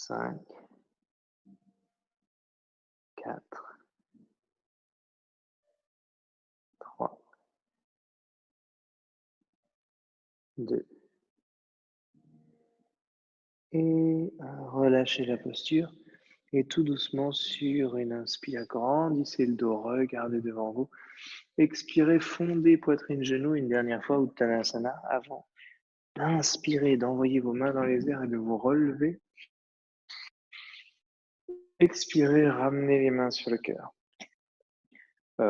5, 4, 3, 2 et 1. Relâchez la posture et tout doucement sur une inspire, grandissez le dos, regardez devant vous. Expirez, fondez poitrine, genoux une dernière fois, Uttanasana, avant d'inspirer, d'envoyer vos mains dans les airs et de vous relever. Expirez, ramenez les mains sur le cœur.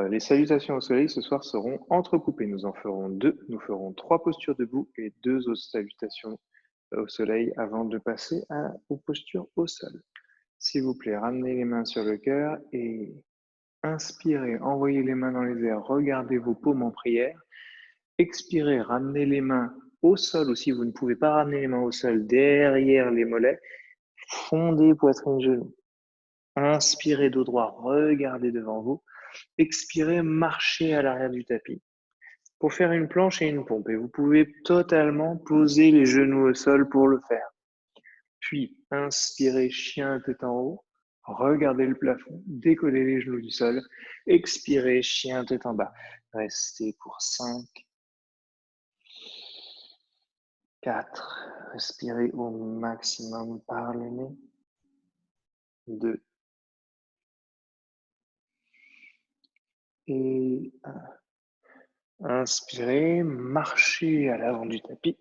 Les salutations au soleil ce soir seront entrecoupées. Nous en ferons 2. Nous ferons 3 postures debout et 2 autres salutations au soleil avant de passer aux postures au sol. S'il vous plaît, ramenez les mains sur le cœur et inspirez, envoyez les mains dans les airs, regardez vos paumes en prière. Expirez, ramenez les mains au sol, ou si vous ne pouvez pas ramener les mains au sol, derrière les mollets, fondez poitrine, genoux. Inspirez dos droit, regardez devant vous. Expirez, marchez à l'arrière du tapis pour faire une planche et une pompe. Et vous pouvez totalement poser les genoux au sol pour le faire. Puis, inspirez, chien tête en haut. Regardez le plafond, décollez les genoux du sol. Expirez, chien tête en bas. Restez pour 5, 4. Respirez au maximum par le nez. 2. Et 1. Inspirez, marchez à l'avant du tapis.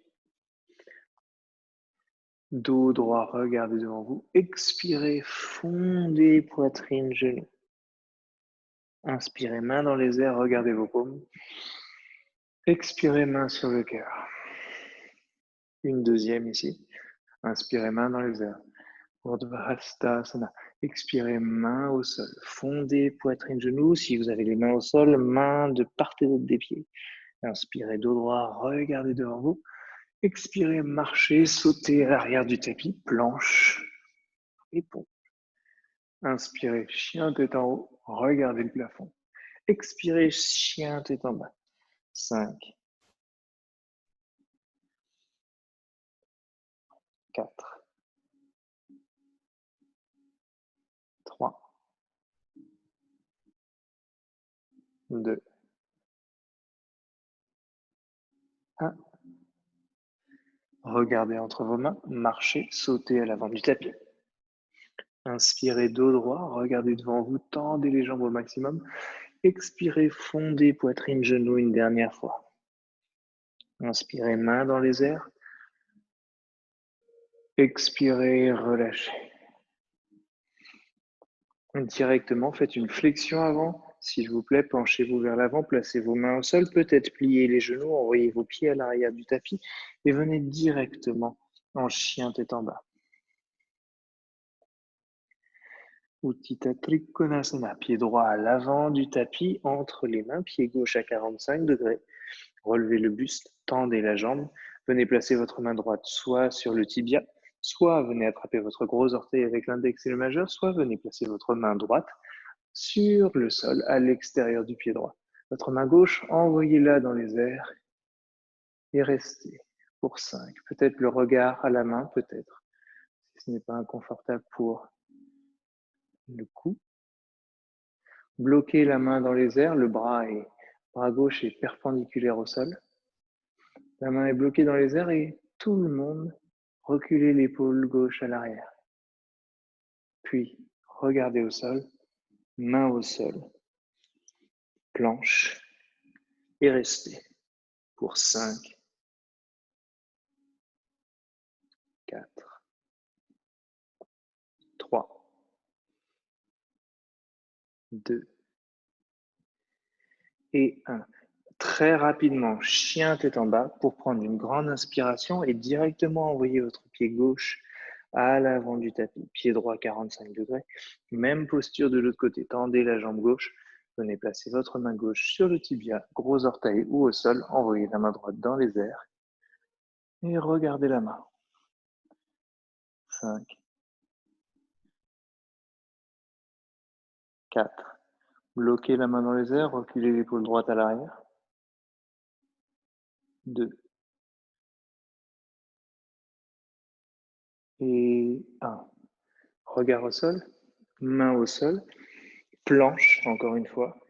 Dos droit, regardez devant vous. Expirez, fondez poitrine, genoux. Inspirez, main dans les airs, regardez vos paumes. Expirez, main sur le cœur. Une deuxième ici. Inspirez, main dans les airs. Urdhvastasana. Expirez, main au sol. Fondez poitrine, genoux. Si vous avez les mains au sol, mains de part et d'autre des pieds. Inspirez, dos droit, regardez devant vous. Expirez, marchez, sautez à l'arrière du tapis, planche et pompe. Inspirez, chien tête en haut, regardez le plafond. Expirez, chien tête en bas. 5, 4, 3, 2, 1. Regardez entre vos mains, marchez, sautez à l'avant du tapis. Inspirez, dos droit, regardez devant vous, tendez les jambes au maximum. Expirez, fondez poitrine, genoux une dernière fois. Inspirez, main dans les airs. Expirez, relâchez. Directement, faites une flexion avant. S'il vous plaît, penchez-vous vers l'avant, placez vos mains au sol, peut-être pliez les genoux, envoyez vos pieds à l'arrière du tapis et venez directement en chien tête en bas. Utthita Trikonasana, pied droit à l'avant du tapis, entre les mains, pied gauche à 45 degrés. Relevez le buste, tendez la jambe, venez placer votre main droite soit sur le tibia, soit venez attraper votre gros orteil avec l'index et le majeur, soit venez placer votre main droite sur le sol, à l'extérieur du pied droit. Votre main gauche, envoyez-la dans les airs et restez pour 5. Peut-être le regard à la main, peut-être, si ce n'est pas inconfortable pour le cou. Bloquez la main dans les airs, le bras gauche est perpendiculaire au sol. La main est bloquée dans les airs et tout le monde reculez l'épaule gauche à l'arrière. Puis, regardez au sol, main au sol, planche et restez pour 5, 4, 3, 2 et 1. Très rapidement, chien tête en bas pour prendre une grande inspiration et directement envoyer votre pied gauche à l'avant du tapis. Pied droit 45 degrés. Même posture de l'autre côté. Tendez la jambe gauche. Venez placer votre main gauche sur le tibia, gros orteil ou au sol. Envoyez la main droite dans les airs. Et regardez la main. 5, 4. Bloquez la main dans les airs. Reculez l'épaule droite à l'arrière. 2. Et 1. Regard au sol. Main au sol. Planche, encore une fois.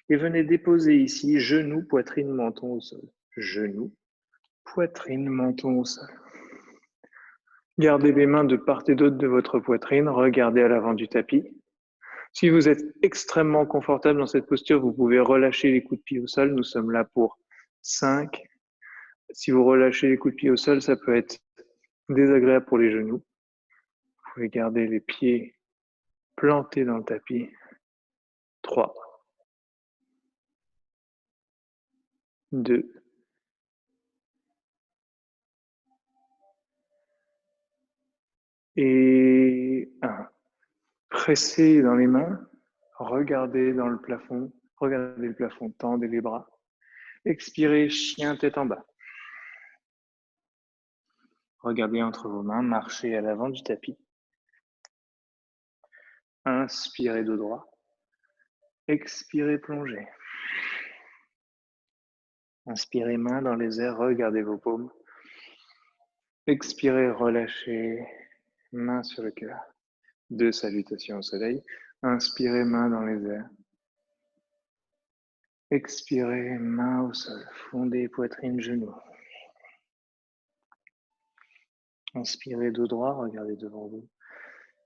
Et venez déposer ici, genou, poitrine, menton au sol. Genou, poitrine, menton au sol. Gardez les mains de part et d'autre de votre poitrine, regardez à l'avant du tapis. Si vous êtes extrêmement confortable dans cette posture, vous pouvez relâcher les coups de pied au sol. Nous sommes là pour 5. Si vous relâchez les coups de pied au sol, ça peut être désagréable pour les genoux. Vous pouvez garder les pieds plantés dans le tapis. 3, 2, et 1. Pressez dans les mains, regardez dans le plafond, regardez le plafond, tendez les bras. Expirez, chien tête en bas. Regardez entre vos mains, marchez à l'avant du tapis. Inspirez dos droit. Expirez, plongez. Inspirez, main dans les airs, regardez vos paumes. Expirez, relâchez, main sur le cœur. 2 salutations au soleil. Inspirez, main dans les airs. Expirez, main au sol. Fondez, poitrine, genoux. Inspirez, dos droit, regardez devant vous.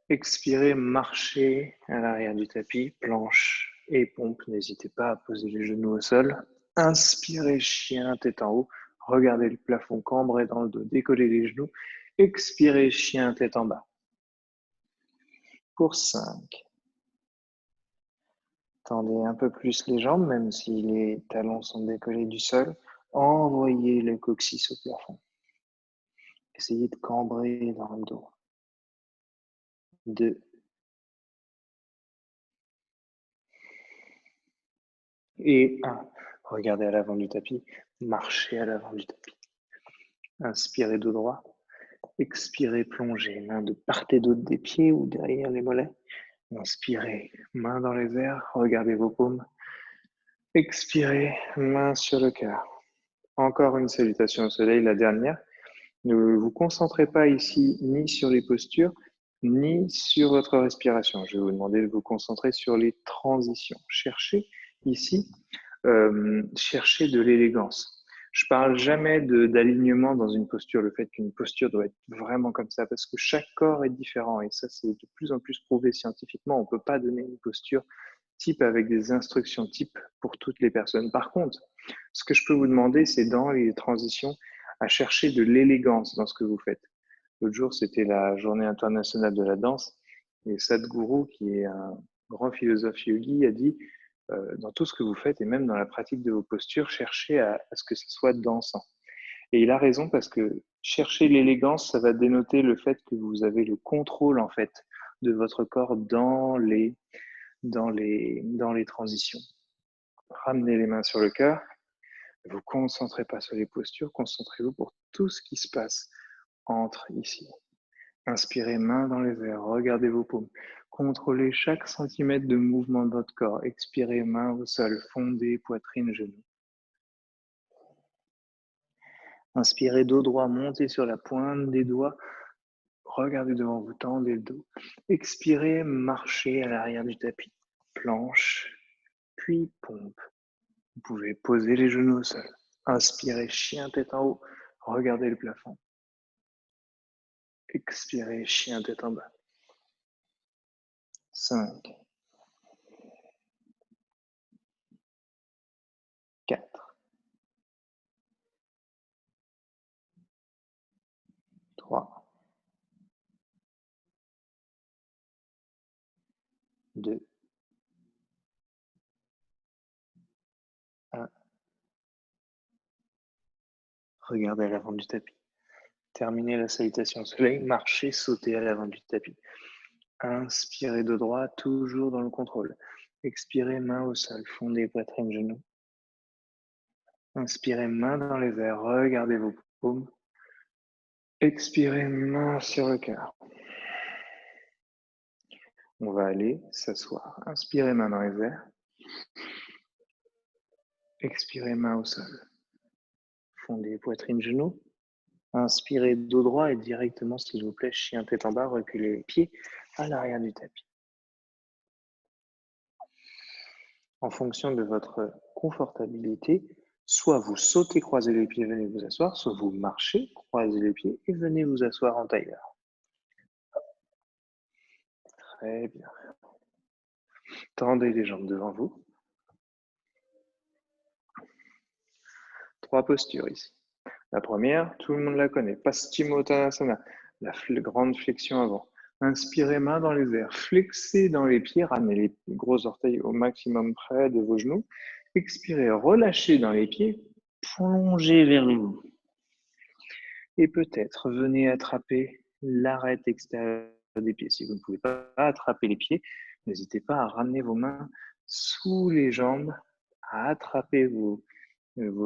Expirez, marchez à l'arrière du tapis, planche et pompe. N'hésitez pas à poser les genoux au sol. Inspirez, chien, tête en haut. Regardez le plafond, cambré dans le dos, décollez les genoux. Expirez, chien, tête en bas. Pour 5. Tendez un peu plus les jambes, même si les talons sont décollés du sol. Envoyez le coccyx au plafond. Essayez de cambrer dans le dos. 2. Et 1. Regardez à l'avant du tapis. Marchez à l'avant du tapis. Inspirez dos droit. Expirez, plongez. Main de part et d'autre des pieds ou derrière les mollets. Inspirez, main dans les airs. Regardez vos paumes. Expirez, main sur le cœur. Encore une salutation au soleil, la dernière. Ne vous concentrez pas ici ni sur les postures, ni sur votre respiration. Je vais vous demander de vous concentrer sur les transitions. Cherchez ici, cherchez de l'élégance. Je parle jamais d'alignement dans une posture, le fait qu'une posture doit être vraiment comme ça, parce que chaque corps est différent, et ça c'est de plus en plus prouvé scientifiquement. On ne peut pas donner une posture type avec des instructions type pour toutes les personnes. Par contre, ce que je peux vous demander, c'est dans les transitions, à chercher de l'élégance dans ce que vous faites. L'autre jour, c'était la journée internationale de la danse, et Sadhguru, qui est un grand philosophe yogi, a dit dans tout ce que vous faites et même dans la pratique de vos postures, cherchez à ce que ce soit dansant. Et il a raison parce que chercher l'élégance, ça va dénoter le fait que vous avez le contrôle en fait de votre corps dans les transitions. Ramenez les mains sur le cœur. Ne vous concentrez pas sur les postures, concentrez-vous pour tout ce qui se passe entre ici. Inspirez, main dans les airs, regardez vos paumes. Contrôlez chaque centimètre de mouvement de votre corps. Expirez, main au sol, fondez, poitrine, genoux. Inspirez, dos droit, montez sur la pointe des doigts. Regardez devant vous, tendez le dos. Expirez, marchez à l'arrière du tapis. Planche, puis pompe. Vous pouvez poser les genoux au sol. Inspirez, chien tête en haut. Regardez le plafond. Expirez, chien tête en bas. 5, 4, 3, 2, 1. Regardez à l'avant du tapis. Terminez la salutation au soleil, marchez, sautez à l'avant du tapis. Inspirez de droit, toujours dans le contrôle. Expirez, main au sol, fondez poitrine, genoux. Inspirez, main dans les airs, regardez vos paumes. Expirez, main sur le cœur. On va aller s'asseoir. Inspirez, main dans les airs. Expirez, main au sol. Fondez poitrine, genoux. Inspirez, dos droit et directement, s'il vous plaît, chien tête en bas, reculez les pieds à l'arrière du tapis. En fonction de votre confortabilité, soit vous sautez, croisez les pieds, venez vous asseoir, soit vous marchez, croisez les pieds et venez vous asseoir en tailleur. Très bien. Tendez les jambes devant vous. 3 postures ici. La première, tout le monde la connaît, Paschimottanasana, la grande flexion avant. Inspirez, main dans les airs, flexez dans les pieds, ramenez les gros orteils au maximum près de vos genoux. Expirez, relâchez dans les pieds, plongez vers le haut. Et peut-être venez attraper l'arête extérieure des pieds. Si vous ne pouvez pas attraper les pieds, n'hésitez pas à ramener vos mains sous les jambes, à attraper vos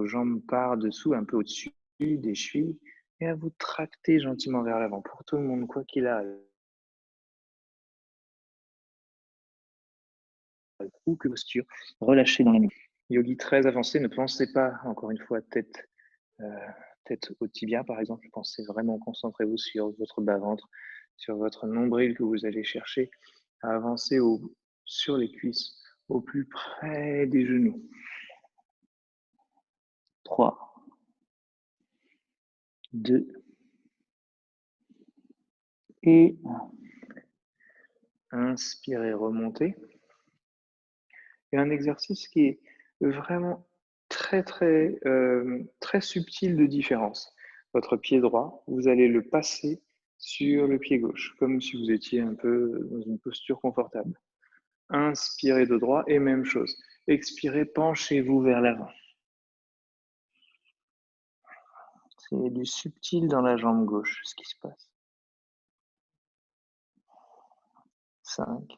jambes par-dessous, un peu au-dessus des chevilles, et à vous tracter gentiment vers l'avant pour tout le monde, quoi qu'il arrive. Ou que posture, relâchez dans la nuque. Yogi très avancé, ne pensez pas, encore une fois, tête au tibia par exemple, pensez vraiment, concentrez-vous sur votre bas-ventre, sur votre nombril que vous allez chercher à avancer sur les cuisses, au plus près des genoux. 3, 2 et 1. Inspirez, remontez. Et un exercice qui est vraiment très subtil de différence. Votre pied droit, vous allez le passer sur le pied gauche, comme si vous étiez un peu dans une posture confortable. Inspirez de droit et même chose. Expirez, penchez-vous vers l'avant. C'est du subtil dans la jambe gauche, ce qui se passe. 5,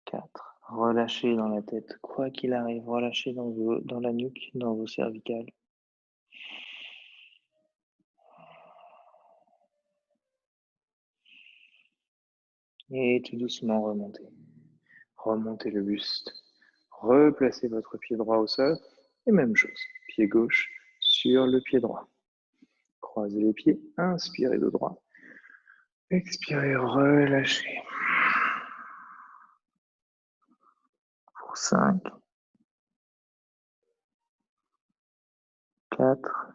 4. Relâchez dans la tête, quoi qu'il arrive, relâchez dans la nuque, dans vos cervicales. Et tout doucement remontez. Remontez le buste. Replacez votre pied droit au sol. Et même chose, pied gauche sur le pied droit. Croisez les pieds, inspirez de droit. Expirez, relâchez. Pour 5, 4,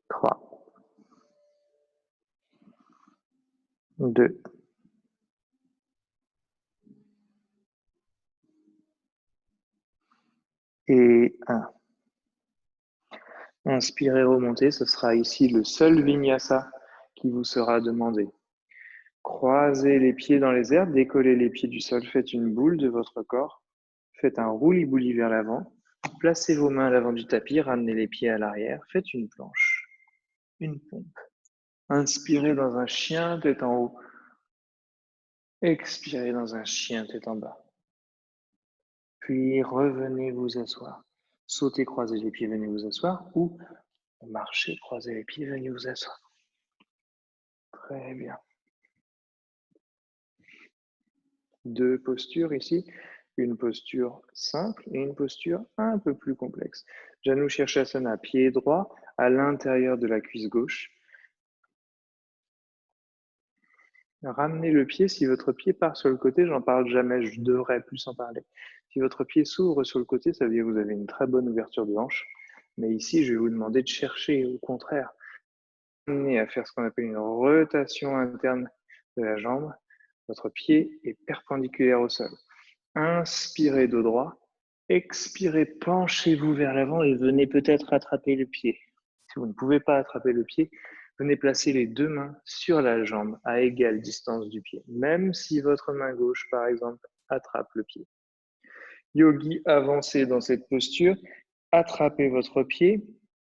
3, 2, et 1. Inspirez, remontez, ce sera ici le seul vinyasa qui vous sera demandé. Croisez les pieds dans les airs, décollez les pieds du sol, faites une boule de votre corps, faites un rouli-bouli vers l'avant, placez vos mains à l'avant du tapis, ramenez les pieds à l'arrière, faites une planche, une pompe. Inspirez dans un chien, tête en haut. Expirez dans un chien, tête en bas. Puis revenez vous asseoir. Sautez, croisez les pieds, venez vous asseoir, ou marchez, croisez les pieds, venez vous asseoir. Très bien. 2 postures ici, une posture simple et une posture un peu plus complexe. Janu Shirshasana, pied droit à l'intérieur de la cuisse gauche. Ramenez le pied, si votre pied part sur le côté, j'en parle jamais, je devrais plus en parler. Si votre pied s'ouvre sur le côté, ça veut dire que vous avez une très bonne ouverture de hanche. Mais ici, je vais vous demander de chercher, au contraire, à faire ce qu'on appelle une rotation interne de la jambe. Votre pied est perpendiculaire au sol. Inspirez dos droit, expirez, penchez-vous vers l'avant et venez peut-être attraper le pied. Si vous ne pouvez pas attraper le pied, venez placer les 2 mains sur la jambe à égale distance du pied, même si votre main gauche, par exemple, attrape le pied. Yogi, avancez dans cette posture, attrapez votre pied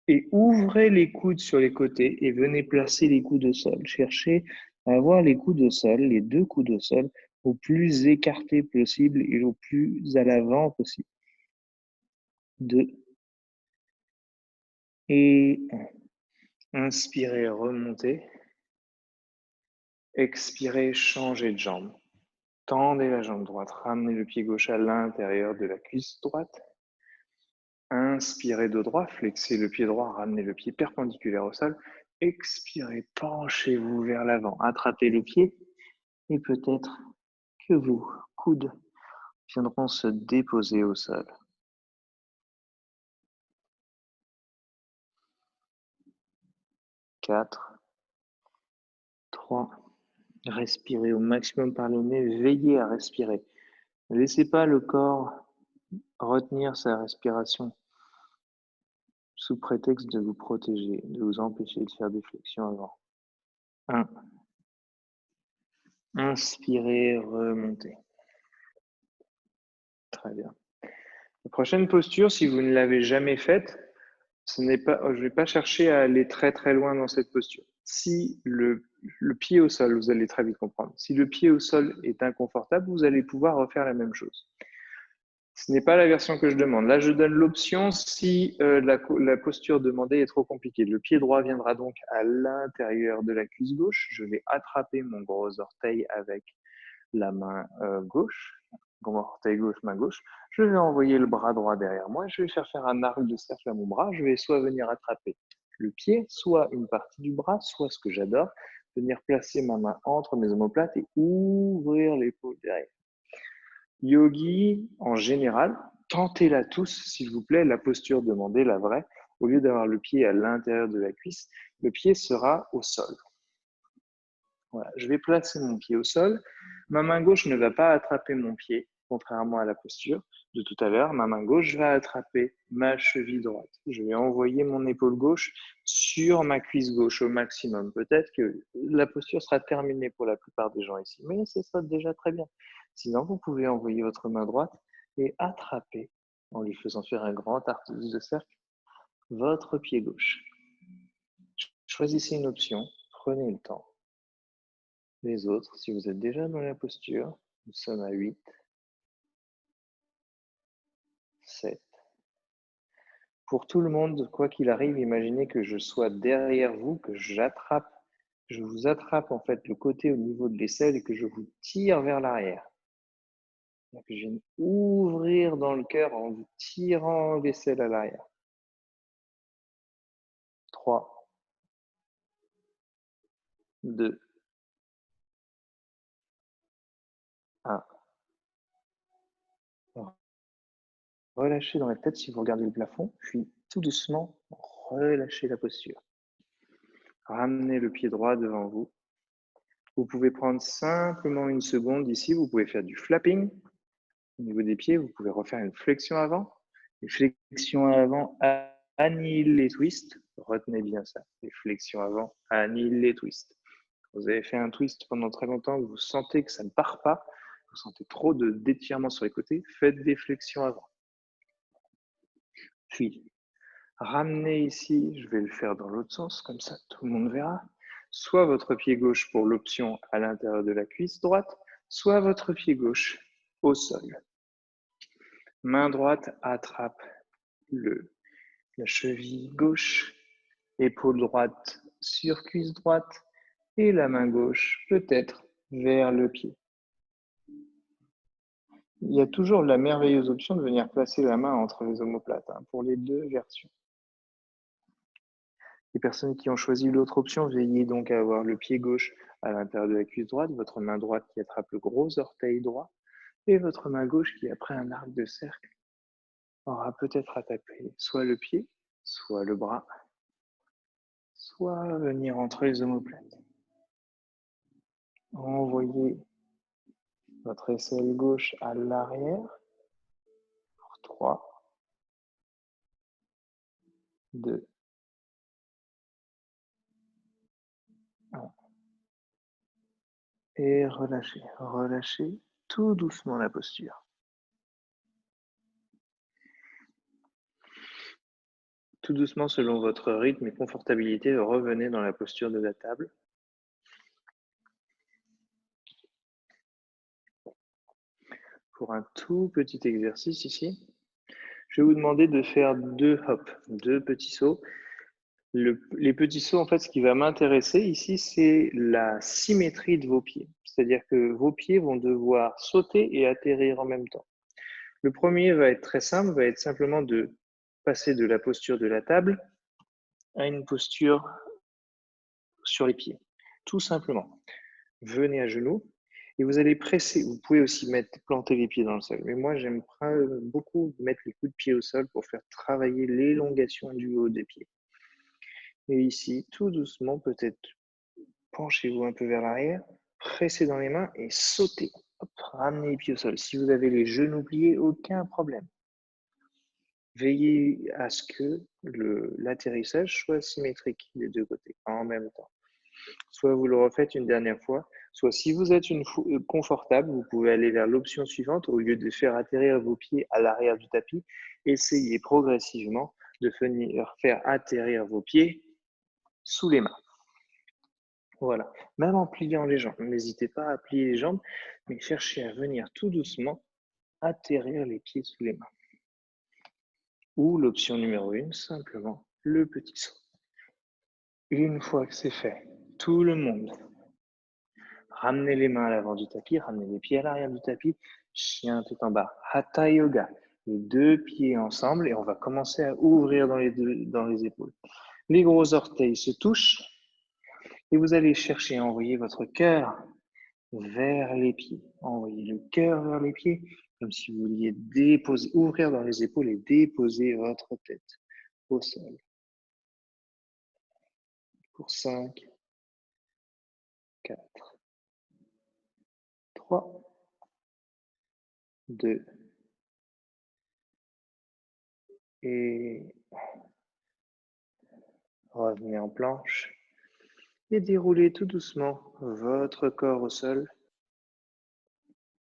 et ouvrez les coudes sur les côtés et venez placer les coudes au sol. Cherchez à avoir les coudes au sol, les deux coudes au sol, au plus écartés possible et au plus à l'avant possible. 2 et 1. Inspirez, remontez. Expirez, changez de jambe. Tendez la jambe droite, ramenez le pied gauche à l'intérieur de la cuisse droite. Inspirez dos droit, flexez le pied droit, ramenez le pied perpendiculaire au sol. Expirez, penchez-vous vers l'avant, attrapez le pied et peut-être que vos coudes viendront se déposer au sol. 4, 3, respirez au maximum par le nez, veillez à respirer. Ne laissez pas le corps retenir sa respiration sous prétexte de vous protéger, de vous empêcher de faire des flexions avant. 1. Inspirez, remontez. Très bien. La prochaine posture, si vous ne l'avez jamais faite, je ne vais pas chercher à aller très très loin dans cette posture. Si le pied au sol, vous allez très vite comprendre, si le pied au sol est inconfortable, vous allez pouvoir refaire la même chose. Ce n'est pas la version que je demande. Là, je donne l'option si la posture demandée est trop compliquée. Le pied droit viendra donc à l'intérieur de la cuisse gauche. Je vais attraper mon gros orteil avec la main gauche, gros orteil gauche, main gauche. Je vais envoyer le bras droit derrière moi. Je vais faire un arc de cercle à mon bras. Je vais soit venir attraper le pied, soit une partie du bras, soit ce que j'adore, venir placer ma main entre mes omoplates et ouvrir l'épaule derrière. Yogi, en général, tentez-la tous, s'il vous plaît, la posture demandée, la vraie. Au lieu d'avoir le pied à l'intérieur de la cuisse, le pied sera au sol. Voilà, je vais placer mon pied au sol. Ma main gauche ne va pas attraper mon pied, contrairement à la posture de tout à l'heure. Ma main gauche va attraper ma cheville droite. Je vais envoyer mon épaule gauche sur ma cuisse gauche au maximum. Peut-être que la posture sera terminée pour la plupart des gens ici, mais ce sera déjà très bien. Sinon, vous pouvez envoyer votre main droite et attraper, en lui faisant faire un grand arc de cercle, votre pied gauche. Choisissez une option, prenez le temps. Les autres, si vous êtes déjà dans la posture, nous sommes à 8, 7. Pour tout le monde, quoi qu'il arrive, imaginez que je sois derrière vous, que je vous attrape en fait le côté au niveau de l'aisselle et que je vous tire vers l'arrière. Que je viens ouvrir dans le cœur en vous tirant l'aisselle à l'arrière. 3, 2, 1. Relâchez dans la tête si vous regardez le plafond, puis tout doucement, relâchez la posture. Ramenez le pied droit devant vous. Vous pouvez prendre simplement une seconde ici, vous pouvez faire du flapping au niveau des pieds, vous pouvez refaire une flexion avant. Les flexions avant annihilent les twists, retenez bien ça. Les flexions avant annihilent les twists. Vous avez fait un twist pendant très longtemps, vous sentez que ça ne part pas, vous sentez trop d'étirement sur les côtés, faites des flexions avant. Puis, ramenez ici, je vais le faire dans l'autre sens, comme ça tout le monde verra. Soit votre pied gauche pour l'option à l'intérieur de la cuisse droite, soit votre pied gauche au sol. Main droite attrape la cheville gauche, épaule droite sur cuisse droite et la main gauche peut-être vers le pied. Il y a toujours la merveilleuse option de venir placer la main entre les omoplates pour les deux versions. Les personnes qui ont choisi l'autre option, veillez donc à avoir le pied gauche à l'intérieur de la cuisse droite, votre main droite qui attrape le gros orteil droit et votre main gauche qui, après un arc de cercle, aura peut-être à taper soit le pied, soit le bras, soit venir entre les omoplates. Envoyez votre aisselle gauche à l'arrière pour 3, 2, 1. Et relâchez tout doucement la posture. Tout doucement, selon votre rythme et confortabilité, revenez dans la posture de la table. Pour un tout petit exercice ici, je vais vous demander de faire deux petits sauts. Les petits sauts, en fait, ce qui va m'intéresser ici, c'est la symétrie de vos pieds. C'est-à-dire que vos pieds vont devoir sauter et atterrir en même temps. Le premier va être très simple, va être simplement de passer de la posture de la table à une posture sur les pieds. Tout simplement. Venez à genoux et vous allez presser. Vous pouvez aussi planter les pieds dans le sol. Mais moi, j'aime beaucoup mettre les coups de pied au sol pour faire travailler l'élongation du haut des pieds. Et ici, tout doucement, peut-être penchez-vous un peu vers l'arrière, pressez dans les mains et sautez. Hop, ramenez les pieds au sol. Si vous avez les genoux pliés, aucun problème. Veillez à ce que l'atterrissage soit symétrique des deux côtés, en même temps. Soit vous le refaites une dernière fois, soit si vous êtes confortable, vous pouvez aller vers l'option suivante. Au lieu de faire atterrir vos pieds à l'arrière du tapis, essayez progressivement de venir faire atterrir vos pieds sous les mains. Voilà, même en pliant les jambes. N'hésitez pas à plier les jambes, mais cherchez à venir tout doucement atterrir les pieds sous les mains. Ou l'option numéro 1, simplement le petit saut. Une fois que c'est fait, tout le monde, ramenez les mains à l'avant du tapis, ramenez les pieds à l'arrière du tapis, chien tout en bas, Hatha Yoga, les deux pieds ensemble et on va commencer à ouvrir dans les épaules. Les gros orteils se touchent et vous allez chercher à envoyer votre cœur vers les pieds. Envoyez le cœur vers les pieds, comme si vous vouliez ouvrir dans les épaules et déposer votre tête au sol. Pour 5, 4, 3, 2, et revenez en planche et déroulez tout doucement votre corps au sol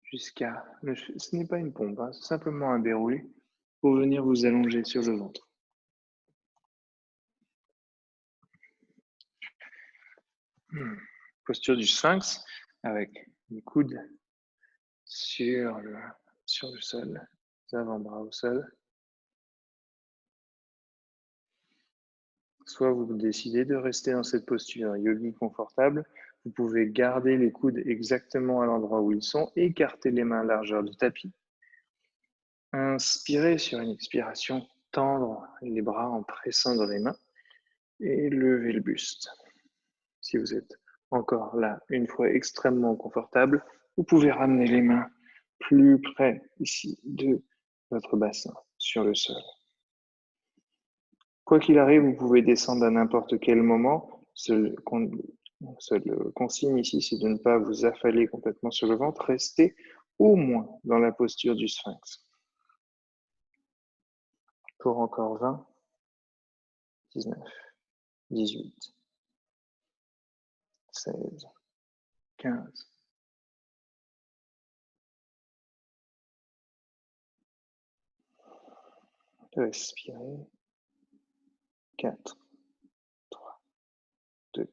jusqu'à... Ce n'est pas une pompe, hein, c'est simplement un déroulé pour venir vous allonger sur le ventre. Posture du sphinx avec les coudes sur le sol, les avant-bras au sol. Soit vous décidez de rester dans cette posture yogi confortable, vous pouvez garder les coudes exactement à l'endroit où ils sont, écarter les mains à largeur du tapis. Inspirez sur une expiration, tendre les bras en pressant dans les mains et lever le buste. Si vous êtes encore là, une fois extrêmement confortable, vous pouvez ramener les mains plus près ici de votre bassin sur le sol. Quoi qu'il arrive, vous pouvez descendre à n'importe quel moment. Seule consigne ici, c'est de ne pas vous affaler complètement sur le ventre. Restez au moins dans la posture du sphinx. Pour encore 20, 19, 18, 16, 15. Respirez. 4, 3, 2,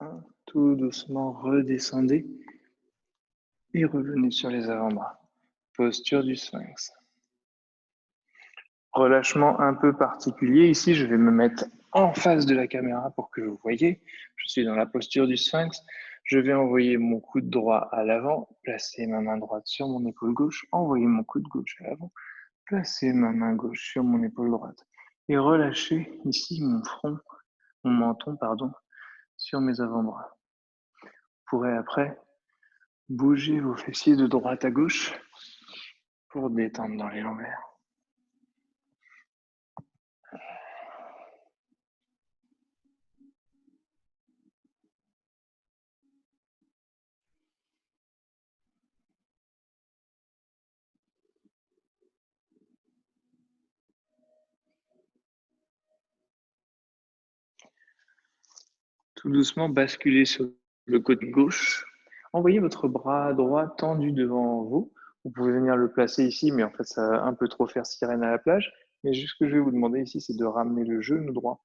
1. Tout doucement, redescendez et revenez sur les avant-bras. Posture du sphinx. Relâchement un peu particulier. Ici, je vais me mettre en face de la caméra pour que vous voyez. Je suis dans la posture du sphinx. Je vais envoyer mon coude droit à l'avant, placer ma main droite sur mon épaule gauche, envoyer mon coude gauche à l'avant, placer ma main gauche sur mon épaule droite et relâcher ici mon menton, sur mes avant-bras. Vous pourrez après bouger vos fessiers de droite à gauche pour détendre dans les lombaires. Tout doucement, basculez sur le côté gauche. Envoyez votre bras droit tendu devant vous. Vous pouvez venir le placer ici, mais en fait, ça va un peu trop faire sirène à la plage. Mais ce que je vais vous demander ici, c'est de ramener le genou droit.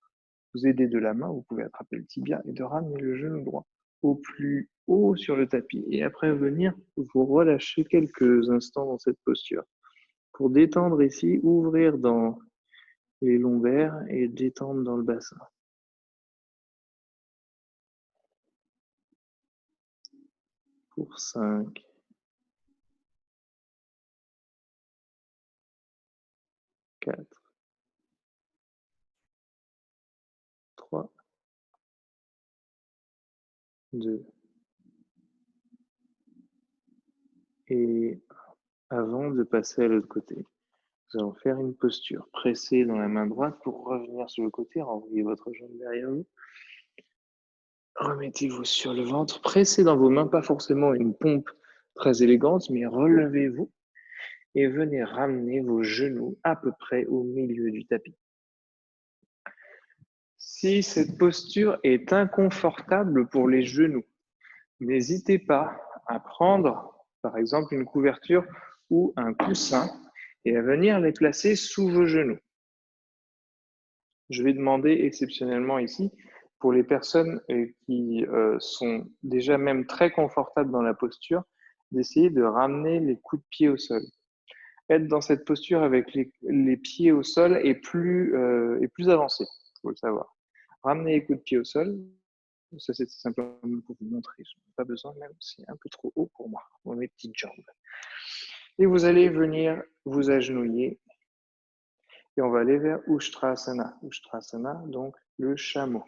Vous aidez de la main, vous pouvez attraper le tibia et de ramener le genou droit au plus haut sur le tapis. Et après venir, vous relâchez quelques instants dans cette posture. Pour détendre ici, ouvrir dans les lombaires et détendre dans le bassin. Pour 5, 4, 3, 2 et avant de passer à l'autre côté, nous allons faire une posture. Pressez dans la main droite pour revenir sur le côté, renvoyez votre jambe derrière vous. Remettez-vous sur le ventre, pressez dans vos mains, pas forcément une pompe très élégante, mais relevez-vous et venez ramener vos genoux à peu près au milieu du tapis. Si cette posture est inconfortable pour les genoux, n'hésitez pas à prendre, par exemple, une couverture ou un coussin et à venir les placer sous vos genoux. Je vais demander exceptionnellement ici, pour les personnes qui sont déjà même très confortables dans la posture, d'essayer de ramener les coups de pied au sol. Être dans cette posture avec les pieds au sol est plus avancé, il faut le savoir. Ramenez les coups de pied au sol, ça c'est simplement pour vous montrer, je n'ai pas besoin même, c'est un peu trop haut pour moi, pour mes petites jambes. Et vous allez venir vous agenouiller et on va aller vers Ushtrasana. Ushtrasana, donc le chameau.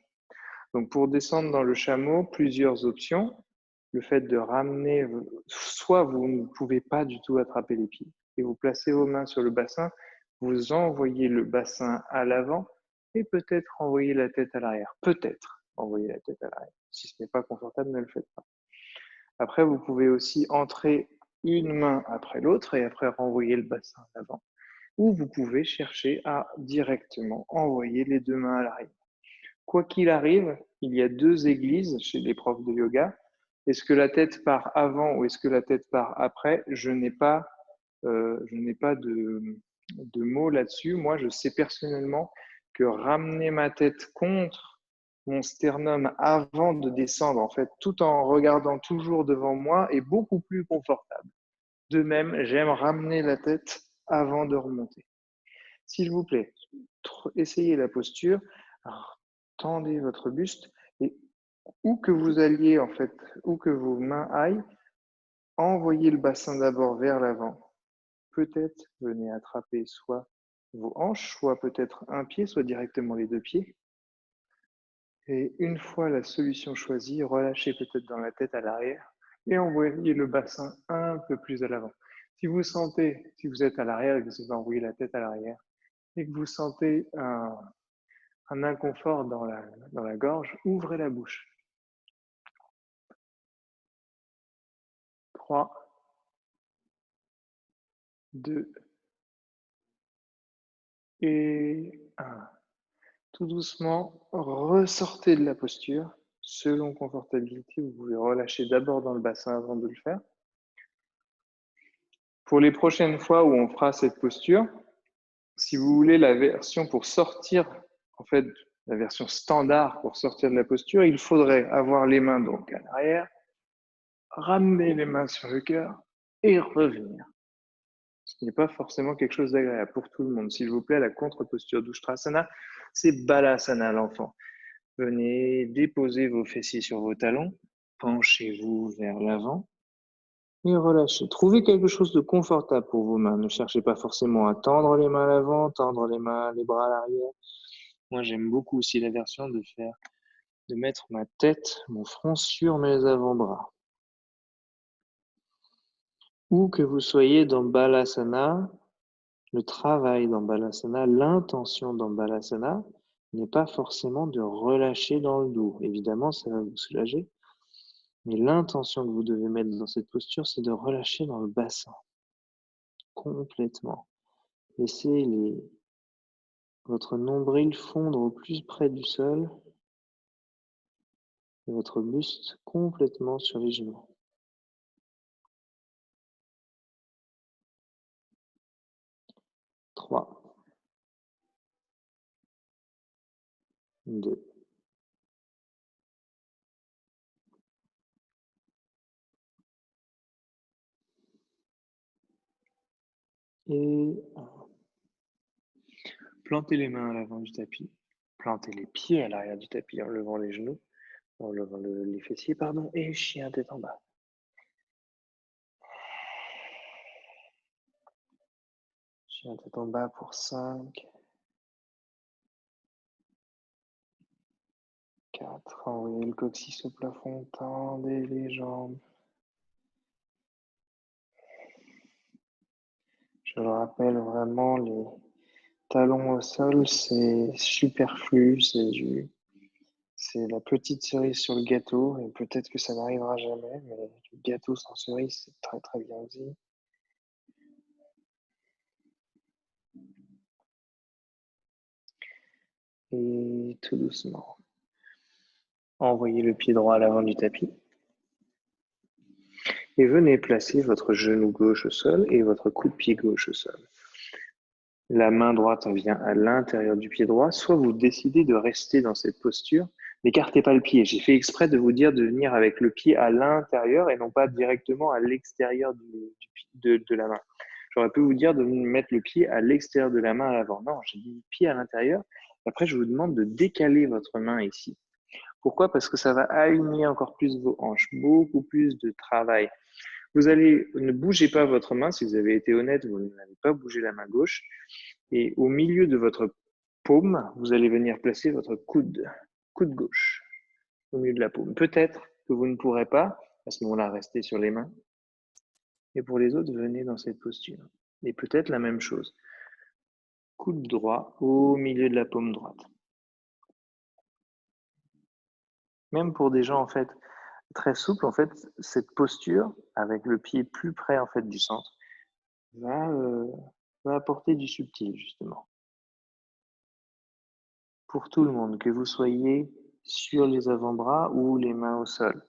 Donc pour descendre dans le chameau, plusieurs options. Le fait de ramener, soit vous ne pouvez pas du tout attraper les pieds et vous placez vos mains sur le bassin, vous envoyez le bassin à l'avant et peut-être envoyer la tête à l'arrière. Peut-être envoyer la tête à l'arrière. Si ce n'est pas confortable, ne le faites pas. Après, vous pouvez aussi entrer une main après l'autre et après renvoyer le bassin à l'avant. Ou vous pouvez chercher à directement envoyer les deux mains à l'arrière. Quoi qu'il arrive, il y a deux églises chez les profs de yoga. Est-ce que la tête part avant ou est-ce que la tête part après? Je n'ai pas de mots là-dessus. Moi, je sais personnellement que ramener ma tête contre mon sternum avant de descendre, en fait, tout en regardant toujours devant moi, est beaucoup plus confortable. De même, j'aime ramener la tête avant de remonter. S'il vous plaît, essayez la posture, tendez votre buste et où que vous alliez, en fait, où que vos mains aillent, envoyez le bassin d'abord vers l'avant. Peut-être venez attraper soit vos hanches, soit peut-être un pied, soit directement les deux pieds. Et une fois la solution choisie, relâchez peut-être dans la tête à l'arrière et envoyez le bassin un peu plus à l'avant. Si vous sentez, si vous êtes à l'arrière et que vous envoyez la tête à l'arrière et que vous sentez un inconfort dans la gorge, ouvrez la bouche. 3, 2 et 1. Tout doucement, ressortez de la posture. Selon confortabilité, vous pouvez relâcher d'abord dans le bassin avant de le faire. Pour les prochaines fois où on fera cette posture, si vous voulez la version pour sortir, en fait, la version standard pour sortir de la posture, il faudrait avoir les mains donc à l'arrière, ramener les mains sur le cœur et revenir. Ce n'est pas forcément quelque chose d'agréable pour tout le monde. S'il vous plaît, la contre-posture d'Ushtrasana, c'est Balasana, l'enfant. Venez déposer vos fessiers sur vos talons, penchez-vous vers l'avant et relâchez. Trouvez quelque chose de confortable pour vos mains. Ne cherchez pas forcément à tendre les mains à l'avant, tendre les bras à l'arrière. Moi, j'aime beaucoup aussi la version de mettre ma tête, mon front sur mes avant-bras. Où que vous soyez dans Balasana, le travail dans Balasana, l'intention dans Balasana n'est pas forcément de relâcher dans le dos. Évidemment, ça va vous soulager. Mais l'intention que vous devez mettre dans cette posture, c'est de relâcher dans le bassin. Complètement. Laissez votre nombril fondre au plus près du sol et votre buste complètement sur les genoux. 3, 2 et 1. Plantez les mains à l'avant du tapis. Plantez les pieds à l'arrière du tapis en levant les genoux, en levant les fessiers, pardon, et chien tête en bas. Chien tête en bas pour 5, 4. Envoyez le coccyx au plafond, tendez les jambes. Je le rappelle vraiment, les talons au sol, c'est superflu, c'est la petite cerise sur le gâteau, et peut-être que ça n'arrivera jamais, mais le gâteau sans cerise, c'est très très bien dit. Et tout doucement, envoyez le pied droit à l'avant du tapis. Et venez placer votre genou gauche au sol et votre coup de pied gauche au sol. La main droite vient à l'intérieur du pied droit, soit vous décidez de rester dans cette posture. N'écartez pas le pied. J'ai fait exprès de vous dire de venir avec le pied à l'intérieur et non pas directement à l'extérieur de la main. J'aurais pu vous dire de mettre le pied à l'extérieur de la main à l'avant. Non, j'ai dit pied à l'intérieur. Après, je vous demande de décaler votre main ici. Pourquoi? Parce que ça va aligner encore plus vos hanches, beaucoup plus de travail. Ne bougez pas votre main. Si vous avez été honnête, vous n'avez pas bougé la main gauche. Et au milieu de votre paume, vous allez venir placer votre coude gauche au milieu de la paume. Peut-être que vous ne pourrez pas, à ce moment-là, rester sur les mains. Et pour les autres, venez dans cette posture. Et peut-être la même chose. Coude droit au milieu de la paume droite. Même pour des gens, en fait, très souples, en fait, cette posture, avec le pied plus près, en fait, du centre, va apporter du subtil, justement. Pour tout le monde, que vous soyez sur les avant-bras ou les mains au sol.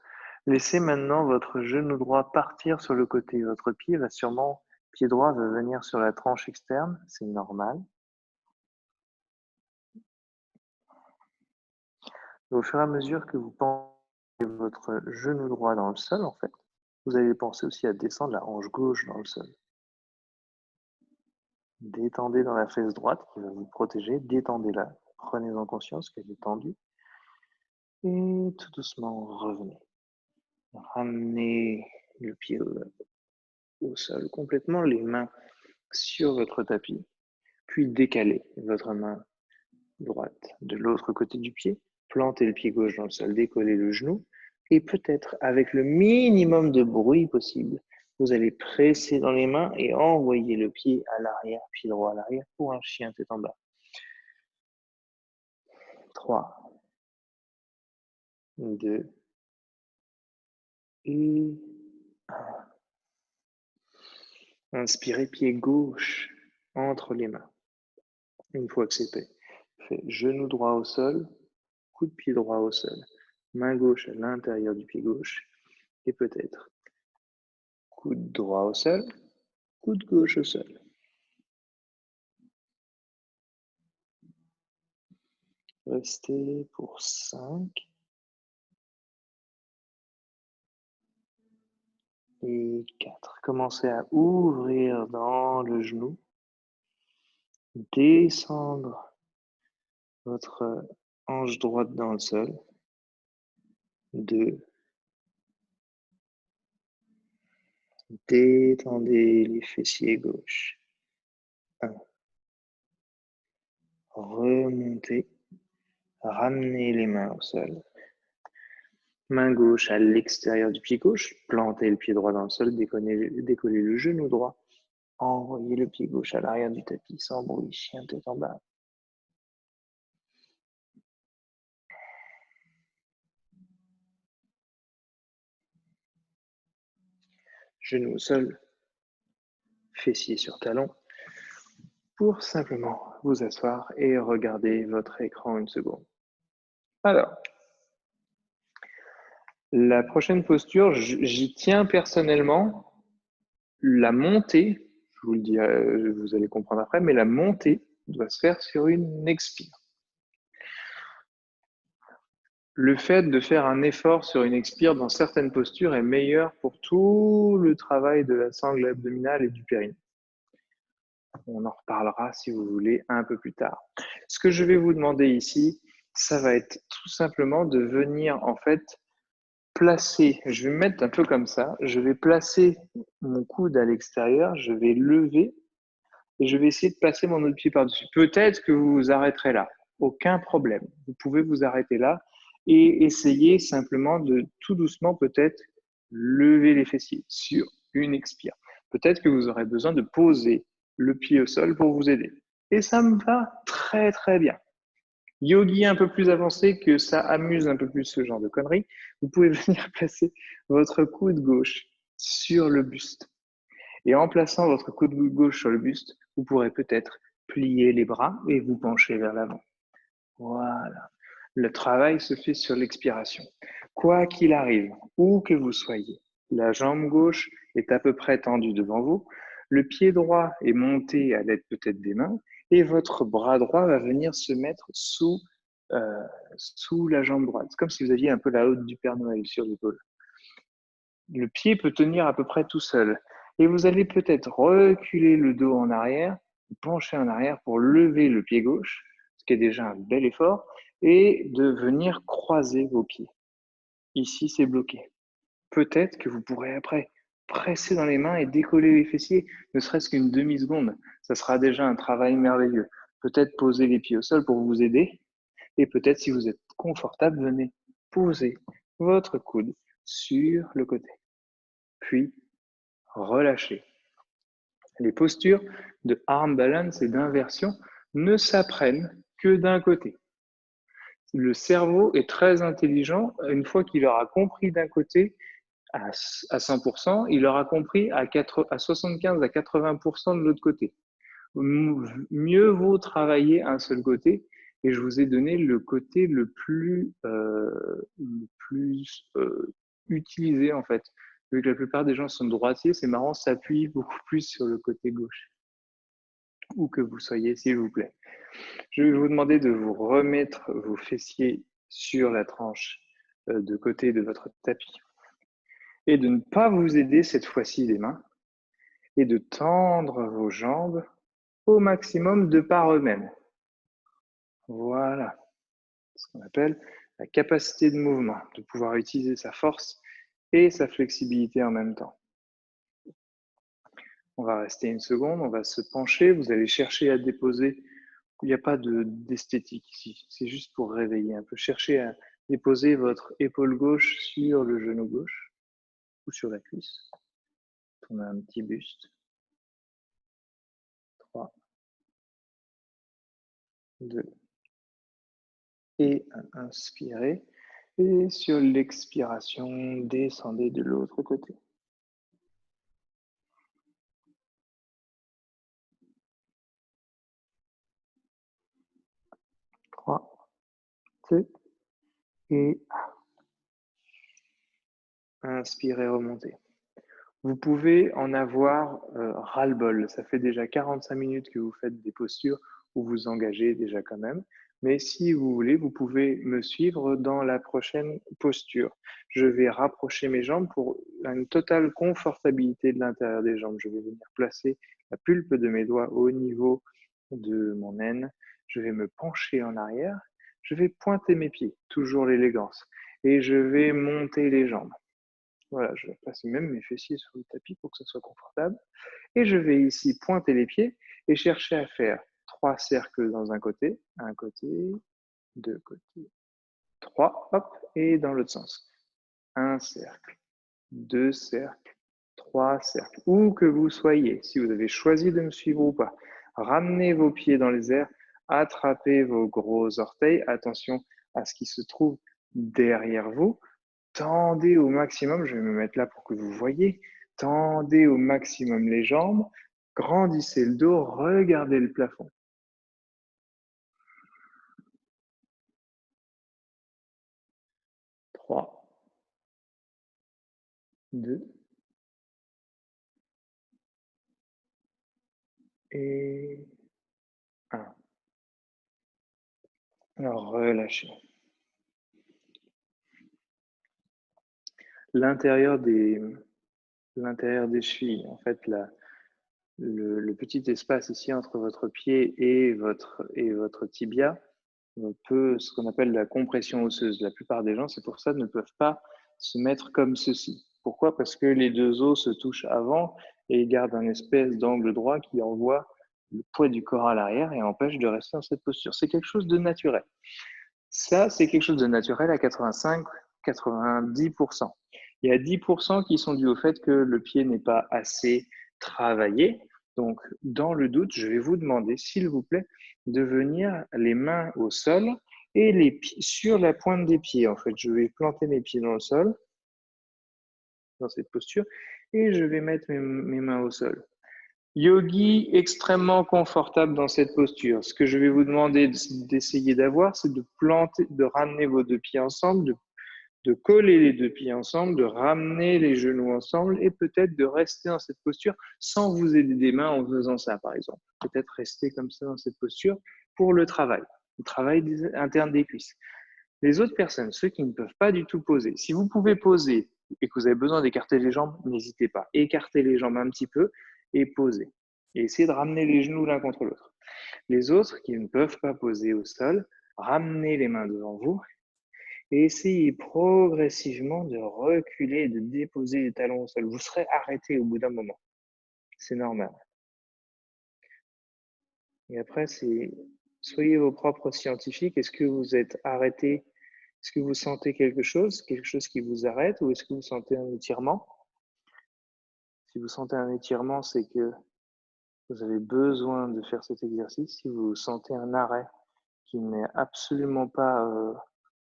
Laissez maintenant votre genou droit partir sur le côté. Votre pied droit va venir sur la tranche externe, c'est normal. Et au fur et à mesure que vous pensez votre genou droit dans le sol, en fait, vous allez penser aussi à descendre la hanche gauche dans le sol. Détendez dans la fesse droite qui va vous protéger, détendez-la. Prenez-en conscience qu'elle est tendue. Et tout doucement, revenez. Ramenez le pied au sol complètement, les mains sur votre tapis, puis décalez votre main droite de l'autre côté du pied, plantez le pied gauche dans le sol, décollez le genou, et peut-être avec le minimum de bruit possible, vous allez presser dans les mains et envoyer le pied à l'arrière, pied droit à l'arrière pour un chien tête en bas. 3, 2 et 1. Inspirez pied gauche entre les mains. Une fois que c'est fait, genou droit au sol, coup de pied droit au sol, main gauche à l'intérieur du pied gauche, et peut-être coude droit au sol, coude gauche au sol. Restez pour 5 et 4. Commencez à ouvrir dans le genou, descendre votre hanche droite dans le sol. 2, détendez les fessiers gauche. 1, remontez, ramenez les mains au sol. Main gauche à l'extérieur du pied gauche, plantez le pied droit dans le sol, décollez le genou droit. Envoyez le pied gauche à l'arrière du tapis sans bruit, chien tête en bas. Genou au sol, fessiers sur talon, pour simplement vous asseoir et regarder votre écran une seconde. Alors, la prochaine posture, j'y tiens personnellement. La montée, je vous le dis, vous allez comprendre après, mais la montée doit se faire sur une expire. Le fait de faire un effort sur une expire dans certaines postures est meilleur pour tout le travail de la sangle abdominale et du périnée. On en reparlera si vous voulez un peu plus tard. Ce que je vais vous demander ici, ça va être tout simplement de venir en fait placer, je vais me mettre un peu comme ça, je vais placer mon coude à l'extérieur, je vais lever et je vais essayer de placer mon autre pied par-dessus. Peut-être que vous vous arrêterez là, aucun problème. Vous pouvez vous arrêter là et essayer simplement de tout doucement peut-être lever les fessiers sur une expire. Peut-être que vous aurez besoin de poser le pied au sol pour vous aider. Et ça me va très très bien. Yogi un peu plus avancé, que ça amuse un peu plus ce genre de conneries, vous pouvez venir placer votre coude gauche sur le buste. Et en plaçant votre coude gauche sur le buste, vous pourrez peut-être plier les bras et vous pencher vers l'avant. Voilà. Le travail se fait sur l'expiration. Quoi qu'il arrive, où que vous soyez, la jambe gauche est à peu près tendue devant vous, le pied droit est monté à l'aide peut-être des mains et votre bras droit va venir se mettre sous la jambe droite. C'est comme si vous aviez un peu la haute du Père Noël sur l'épaule. Le pied peut tenir à peu près tout seul. Et vous allez peut-être reculer le dos en arrière, pencher en arrière pour lever le pied gauche, ce qui est déjà un bel effort, et de venir croiser vos pieds. Ici, c'est bloqué. Peut-être que vous pourrez après presser dans les mains et décoller les fessiers, ne serait-ce qu'une demi-seconde. Ça sera déjà un travail merveilleux. Peut-être poser les pieds au sol pour vous aider. Et peut-être, si vous êtes confortable, venez poser votre coude sur le côté. Puis, relâchez. Les postures de arm balance et d'inversion ne s'apprennent que d'un côté. Le cerveau est très intelligent. Une fois qu'il aura compris d'un côté à 100%, il aura compris à 75 à 80% de l'autre côté. Mieux vaut travailler un seul côté. Et je vous ai donné le côté le plus utilisé en fait. Vu que la plupart des gens sont droitiers, c'est marrant, s'appuie beaucoup plus sur le côté gauche. Où que vous soyez, s'il vous plaît. Je vais vous demander de vous remettre vos fessiers sur la tranche de côté de votre tapis et de ne pas vous aider cette fois-ci les mains et de tendre vos jambes au maximum de par eux-mêmes. Voilà, ce qu'on appelle la capacité de mouvement, de pouvoir utiliser sa force et sa flexibilité en même temps. On va rester une seconde, on va se pencher, vous allez chercher à déposer. Il n'y a pas d'esthétique ici, c'est juste pour réveiller un peu. Cherchez à déposer votre épaule gauche sur le genou gauche ou sur la cuisse. On a un petit buste. 3, 2, et inspirez. Et sur l'expiration, descendez de l'autre côté. 3, 2, et inspirez, remontez. Vous pouvez en avoir ras-le-bol. Ça fait déjà 45 minutes que vous faites des postures où vous engagez déjà quand même. Mais si vous voulez, vous pouvez me suivre dans la prochaine posture. Je vais rapprocher mes jambes pour une totale confortabilité de l'intérieur des jambes. Je vais venir placer la pulpe de mes doigts au niveau de mon aine. Je vais me pencher en arrière. Je vais pointer mes pieds, toujours l'élégance. Et je vais monter les jambes. Voilà, je vais placer même mes fessiers sur le tapis pour que ce soit confortable. Et je vais ici pointer les pieds et chercher à faire 3 cercles dans un côté, 2 côtés, 3, hop, et dans l'autre sens. Un cercle, 2 cercles, 3 cercles. Où que vous soyez, si vous avez choisi de me suivre ou pas, ramenez vos pieds dans les airs, attrapez vos gros orteils, attention à ce qui se trouve derrière vous. Tendez au maximum, je vais me mettre là pour que vous voyez, tendez au maximum les jambes, grandissez le dos, regardez le plafond. 3, 2, et 1. Alors relâchez. l'intérieur des chevilles. En fait, le petit espace ici entre votre pied et votre tibia peut, ce qu'on appelle la compression osseuse. La plupart des gens, c'est pour ça, ne peuvent pas se mettre comme ceci. Pourquoi? Parce que les deux os se touchent avant et ils gardent un espèce d'angle droit qui envoie le poids du corps à l'arrière et empêche de rester dans cette posture. C'est quelque chose de naturel. Ça, c'est quelque chose de naturel à 85-90%. Il y a 10% qui sont dus au fait que le pied n'est pas assez travaillé. Donc, dans le doute, je vais vous demander, s'il vous plaît, de venir les mains au sol et les pieds sur la pointe des pieds. En fait, je vais planter mes pieds dans le sol, dans cette posture, et je vais mettre mes mains au sol. Yogi extrêmement confortable dans cette posture. Ce que je vais vous demander d'essayer d'avoir, c'est de planter, de ramener vos deux pieds ensemble, de coller les deux pieds ensemble, de ramener les genoux ensemble et peut-être de rester dans cette posture sans vous aider des mains en faisant ça, par exemple. Peut-être rester comme ça dans cette posture pour le travail interne des cuisses. Les autres personnes, ceux qui ne peuvent pas du tout poser, si vous pouvez poser et que vous avez besoin d'écarter les jambes, n'hésitez pas. Écartez les jambes un petit peu et posez. Et essayez de ramener les genoux l'un contre l'autre. Les autres qui ne peuvent pas poser au sol, ramenez les mains devant vous et essayez progressivement de reculer, de déposer les talons au sol. Vous serez arrêté au bout d'un moment. C'est normal. Et après, soyez vos propres scientifiques. Est-ce que vous êtes arrêté? Est-ce que vous sentez quelque chose qui vous arrête, ou est-ce que vous sentez un étirement? Si vous sentez un étirement, c'est que vous avez besoin de faire cet exercice. Si vous sentez un arrêt qui n'est absolument pas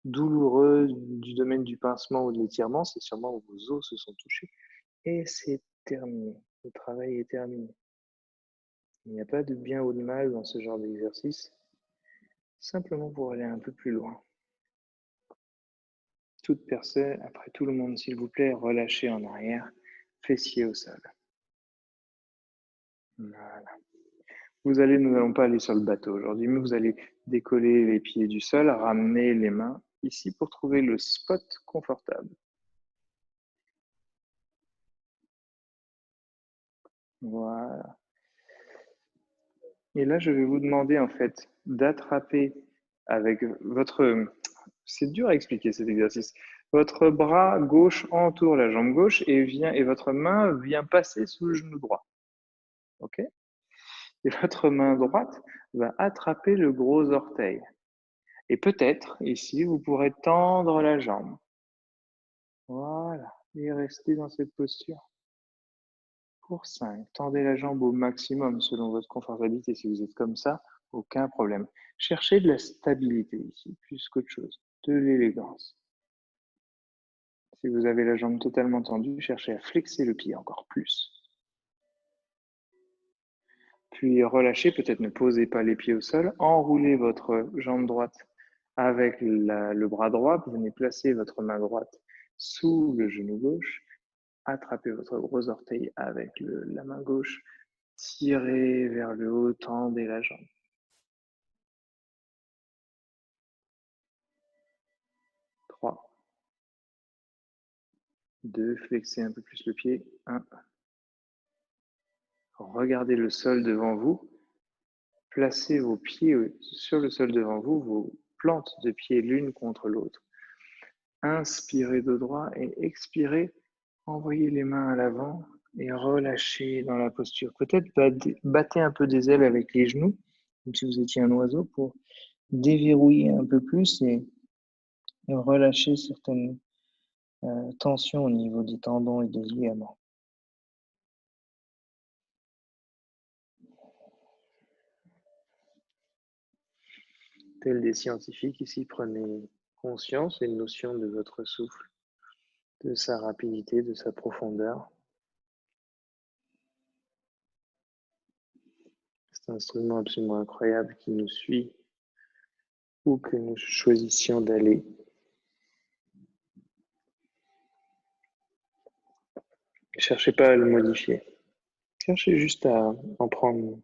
douloureux du domaine du pincement ou de l'étirement, c'est sûrement que vos os se sont touchés et c'est terminé. Le travail est terminé. Il n'y a pas de bien ou de mal dans ce genre d'exercice, simplement pour aller un peu plus loin. Toute personne, après tout le monde, s'il vous plaît, relâchez en arrière, fessiers au sol. Voilà. Nous n'allons pas aller sur le bateau aujourd'hui, mais vous allez décoller les pieds du sol, ramener les mains ici pour trouver le spot confortable. Voilà. Et là, je vais vous demander en fait d'attraper avec votre... C'est dur à expliquer cet exercice. Votre bras gauche entoure la jambe gauche et votre main vient passer sous le genou droit. OK? Et votre main droite va attraper le gros orteil. Et peut-être, ici, vous pourrez tendre la jambe. Voilà. Et rester dans cette posture. Pour 5, tendez la jambe au maximum selon votre confortabilité. Si vous êtes comme ça, aucun problème. Cherchez de la stabilité ici, plus qu'autre chose. De l'élégance. Si vous avez la jambe totalement tendue, cherchez à flexer le pied encore plus. Puis relâchez, peut-être ne posez pas les pieds au sol. Enroulez votre jambe droite avec le bras droit. Vous venez placer votre main droite sous le genou gauche. Attrapez votre gros orteil avec la main gauche. Tirez vers le haut, tendez la jambe. 3, 2, flexez un peu plus le pied. 1. Regardez le sol devant vous. Placez vos pieds sur le sol devant vous, vos plantes de pied l'une contre l'autre. Inspirez de droit et expirez. Envoyez les mains à l'avant et relâchez dans la posture. Peut-être battez un peu des ailes avec les genoux, comme si vous étiez un oiseau, pour déverrouiller un peu plus et relâcher certaines tensions au niveau des tendons et des ligaments. Tels des scientifiques ici, prenez conscience et notion de votre souffle, de sa rapidité, de sa profondeur. C'est un instrument absolument incroyable qui nous suit où que nous choisissions d'aller. Cherchez pas à le modifier. Cherchez juste à en prendre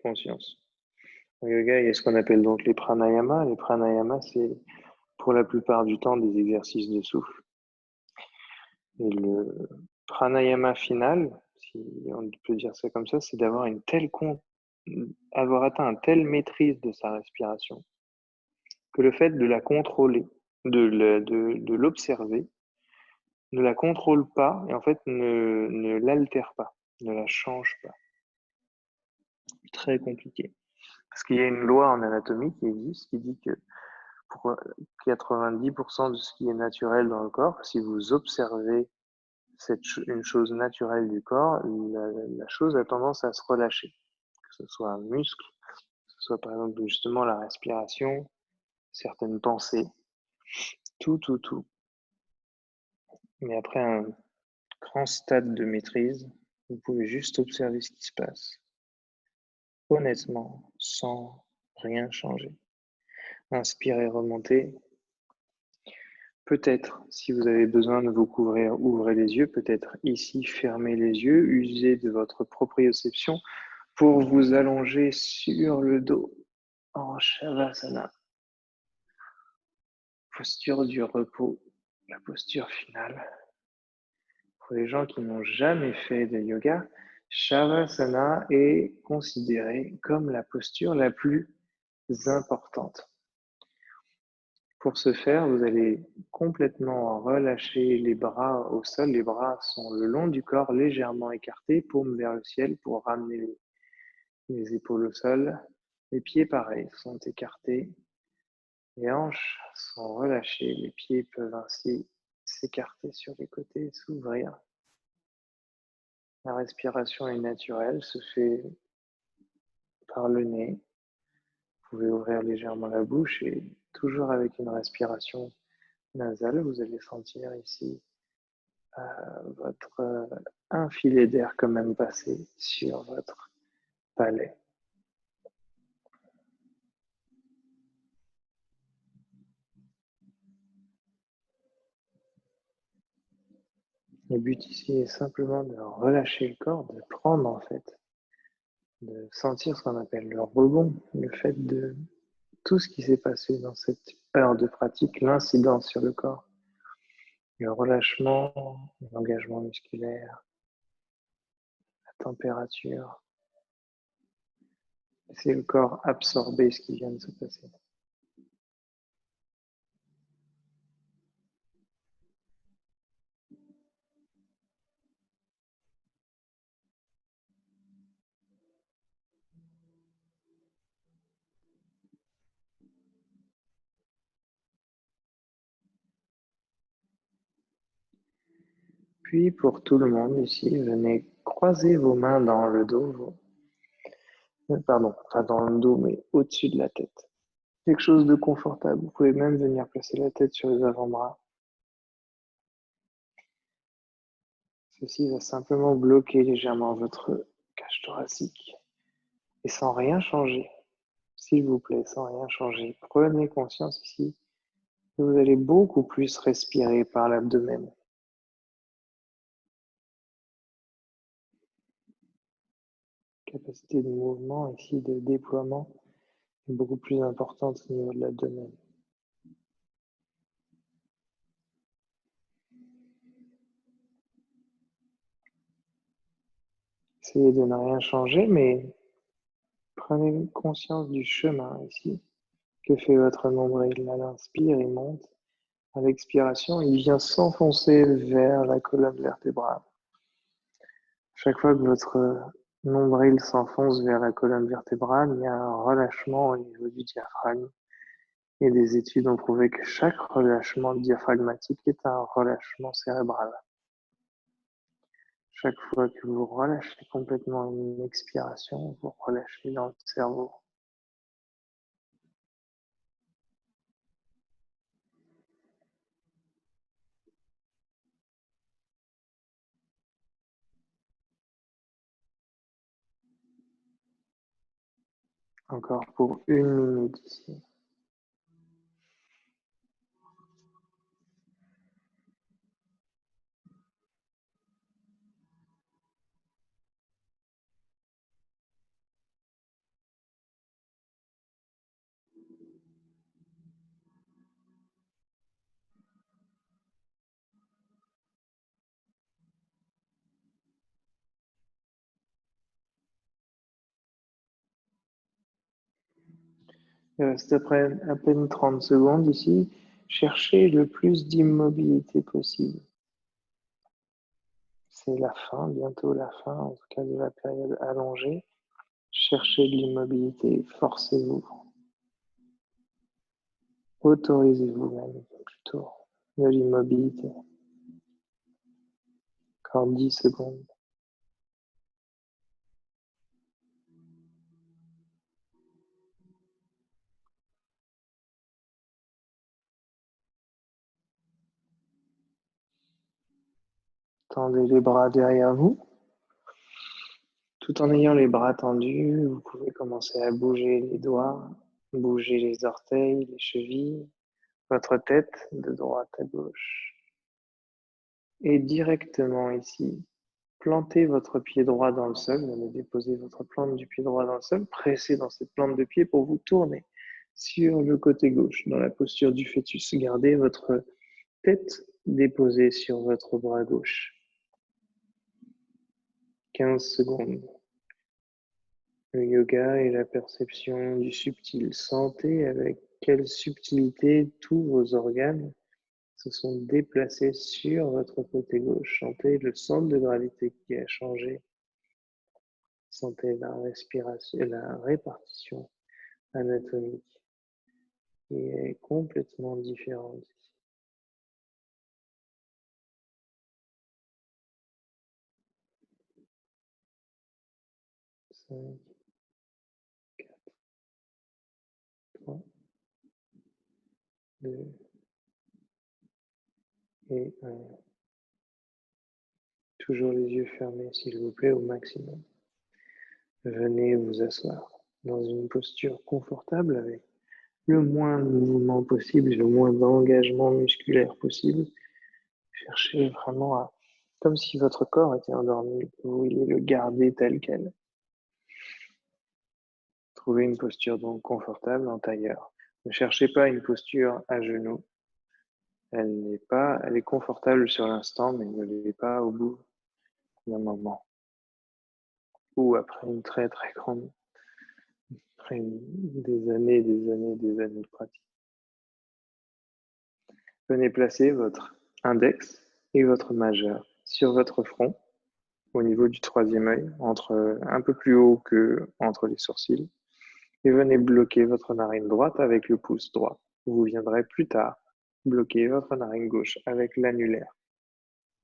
conscience. Au yoga, il y a ce qu'on appelle donc les pranayamas. Les pranayamas, c'est pour la plupart du temps des exercices de souffle. Et le pranayama final, si on peut dire ça comme ça, c'est d'avoir avoir atteint une telle maîtrise de sa respiration que le fait de la contrôler, de l'observer, ne la contrôle pas et en fait ne l'altère pas, ne la change pas. Très compliqué. Parce qu'il y a une loi en anatomie qui dit que pour 90% de ce qui est naturel dans le corps, si vous observez une chose naturelle du corps, la chose a tendance à se relâcher. Que ce soit un muscle, que ce soit par exemple justement la respiration, certaines pensées, tout. Mais après un grand stade de maîtrise, vous pouvez juste observer ce qui se passe, honnêtement, sans rien changer. Inspirez, remontez. Peut-être, si vous avez besoin de vous couvrir, ouvrez les yeux. Peut-être ici, fermez les yeux. Usez de votre proprioception pour vous allonger sur le dos en Shavasana. Posture du repos, la posture finale. Pour les gens qui n'ont jamais fait de yoga, Shavasana est considéré comme la posture la plus importante. Pour ce faire, vous allez complètement relâcher les bras au sol. Les bras sont le long du corps, légèrement écartés, paume vers le ciel pour ramener les épaules au sol. Les pieds, pareil, sont écartés. Les hanches sont relâchées. Les pieds peuvent ainsi s'écarter sur les côtés, s'ouvrir. La respiration est naturelle, se fait par le nez. Vous pouvez ouvrir légèrement la bouche et toujours avec une respiration nasale, vous allez sentir ici un filet d'air quand même passer sur votre palais. Le but ici est simplement de relâcher le corps, de prendre en fait, de sentir ce qu'on appelle le rebond, le fait de tout ce qui s'est passé dans cette heure de pratique, l'incidence sur le corps, le relâchement, l'engagement musculaire, la température. C'est le corps absorber ce qui vient de se passer. Puis pour tout le monde ici, venez croiser vos mains dans le dos, pardon, pas dans le dos, mais au-dessus de la tête. Quelque chose de confortable. Vous pouvez même venir placer la tête sur les avant-bras. Ceci va simplement bloquer légèrement votre cage thoracique. Et sans rien changer, s'il vous plaît, sans rien changer, prenez conscience ici que vous allez beaucoup plus respirer par l'abdomen. Capacité de mouvement ici, de déploiement est beaucoup plus importante au niveau de l'abdomen. Essayez de ne rien changer, mais prenez conscience du chemin ici. Que fait votre nombril? À l'inspire, il monte. À l'expiration, il vient s'enfoncer vers la colonne vertébrale. Chaque fois que votre nombril s'enfonce vers la colonne vertébrale, il y a un relâchement au niveau du diaphragme. Et des études ont prouvé que chaque relâchement diaphragmatique est un relâchement cérébral. Chaque fois que vous relâchez complètement une expiration, vous relâchez dans le cerveau. Encore pour 1 minute ici. Il reste à peine 30 secondes ici. Cherchez le plus d'immobilité possible. C'est la fin, bientôt la fin, en tout cas de la période allongée. Cherchez de l'immobilité, forcez-vous. Autorisez-vous même, plutôt, de l'immobilité. Encore 10 secondes. Tendez les bras derrière vous. Tout en ayant les bras tendus, vous pouvez commencer à bouger les doigts, bouger les orteils, les chevilles, votre tête de droite à gauche. Et directement ici, plantez votre pied droit dans le sol, vous allez déposer votre plante du pied droit dans le sol, pressez dans cette plante de pied pour vous tourner sur le côté gauche, dans la posture du fœtus. Gardez votre tête déposée sur votre bras gauche. 15 secondes. Le yoga et la perception du subtil. Sentez avec quelle subtilité tous vos organes se sont déplacés sur votre côté gauche. Sentez le centre de gravité qui a changé. Sentez la respiration, la répartition anatomique qui est complètement différente. 5, 4, 3, 2 et 1. Toujours les yeux fermés, s'il vous plaît, au maximum. Venez vous asseoir dans une posture confortable avec le moins de mouvement possible et le moins d'engagement musculaire possible. Cherchez vraiment à, comme si votre corps était endormi, vous vouliez le garder tel quel. Trouvez une posture donc confortable en tailleur. Ne cherchez pas une posture à genoux. Elle est confortable sur l'instant, mais ne l'est pas au bout d'un moment. Ou après une très très grande, après des années, de pratique. Venez placer votre index et votre majeur sur votre front, au niveau du troisième œil, un peu plus haut que entre les sourcils. Et venez bloquer votre narine droite avec le pouce droit. Vous viendrez plus tard bloquer votre narine gauche avec l'annulaire,